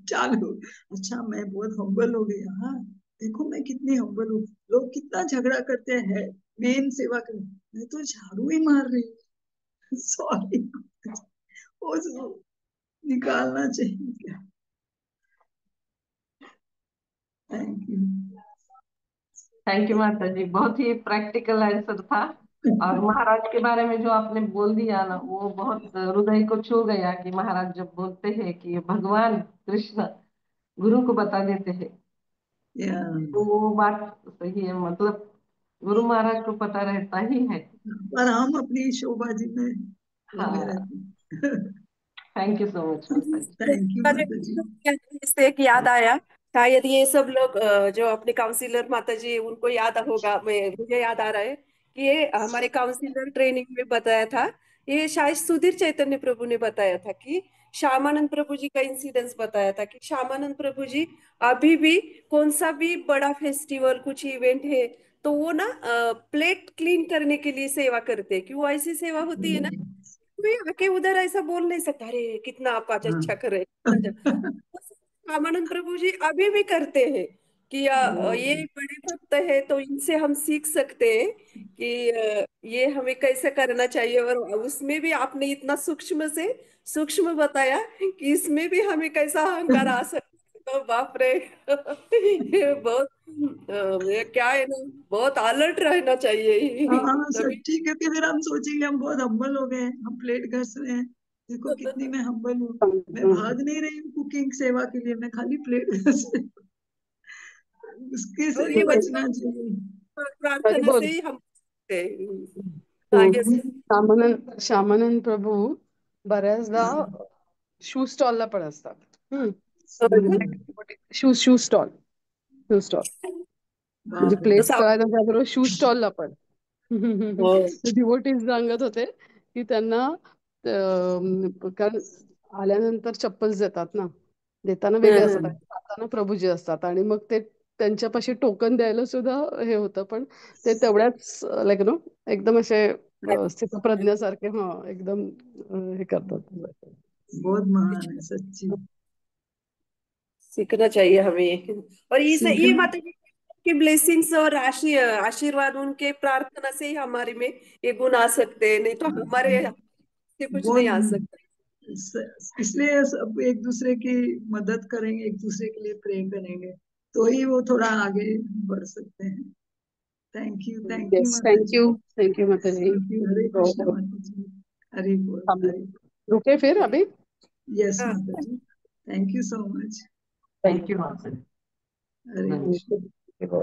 चालू, अच्छा मैं बहुत हम्बल हो गया, हाँ देखो मैं कितनी हम्बल हूँ। लोग कितना झगड़ा करते हैं मेन सेवा कर, मैं तो झाड़ू ही मार रही हूँ। सॉरी, वो निकालना चाहिए। Thank you. थैंक यू माता जी, बहुत ही प्रैक्टिकल आंसर था। और महाराज के बारे में जो आपने बोल दिया ना, वो बहुत हृदय को छू गया कि महाराज जब बोलते हैं कि भगवान कृष्ण गुरु को बता देते हैं, तो वो बात सही है। मतलब गुरु महाराज को पता रहता ही है। पर हम अपनी शोभा जी में लगे हाँ, रहते हैं। थैंक यू सो मच माता जी। थैंक यू माता जी। इससे एक याद आया, शायद ये सब लोग जो अपने काउंसिलर माता जी उनको याद होगा, मैं मुझे याद आ रहा है कि ये हमारे काउंसिलर ट्रेनिंग में बताया था। ये शायद सुधीर चैतन्य प्रभु ने बताया था कि श्यामानंद प्रभु जी का इंसिडेंस बताया था कि श्यामानंद प्रभु जी अभी भी कौन सा भी बड़ा फेस्टिवल कुछ इवेंट है तो वो ना प्लेट क्लीन करने के लिए सेवा करते हैं। कि वो ऐसी सेवा होती है ना, कोई आके उधर ऐसा बोल नहीं सकता अरे कितना आप आज हाँ। अच्छा कर रहे हैं, कितना अच्छा। रामानंद प्रभु जी अभी भी करते हैं कि ये बड़े भक्त है तो इनसे हम सीख सकते हैं कि ये हमें कैसे करना चाहिए। और उसमें भी आपने इतना सूक्ष्म से सूक्ष्म बताया कि इसमें भी हमें कैसा अहंकार आ सकता है। तो बाप रे ये बहुत ये क्या है ना, बहुत अलर्ट रहना चाहिए हाँ सर, तभी। ठीक है कि फिर हम सोचेंगे हम बहुत हम्बल हो गए, हम प्लेट घस रहे हैं, देखो कितनी मैं हम्बल हूँ। मैं भाग नहीं रही हूँ कुकिंग सेवा के लिए, मैं खाली प्लेट घस रही हूँ। उसके से और भी ये बचना मतलब चाहिए। प्रार्थना से ही हम सकते हैं। हाँ, हम्म. yes. श्यामानंद प्रभू बऱ्याचदा शू स्टॉलला पण असतात. शू शू स्टॉल शू स्टॉल म्हणजे बाप रे। प्लेट्स करायला त्याबरोबर शू स्टॉलला पण हो. डिवोटीज सांगत होते की त्यांना कारण आल्यानंतर चप्पल्स देतात ना, देताना वेगळे हं, असतात हं. आणि खाताना प्रभूजी असतात आणि मग ते त्यांच्यापाशी टोकन द्यायला सुद्धा हे होतं, पण ते तेवढ्याच लाईक नो एकदम असे स्थितप्रज्ञासारखे एकदम हे करतात. बहुत महान है सच्ची। सीखना चाहिए हमें। और ये सीखना। माता जी की ब्लेसिंग्स और आशीर्वाद उनके प्रार्थना से ही हमारे में ये गुण आ सकते हैं, नहीं तो हमारे से कुछ नहीं आ बहुत, सकता। इसलिए सब एक दूसरे की मदद करेंगे, एक दूसरे के लिए प्रे करेंगे, तो ही वो थोड़ा आगे बढ़ सकते हैं। थैंक यू येस, माता जी। थँक यू माताजी. थैंक यू, हरे हो कृष्ण हो. माता जी। हरि बोल, चालेल. हरि। रुके फिर अभी. यस हाँ। माता जी, thank you so much. Thank you माता जी। हरे धन्यवाद। कृष्ण। हो.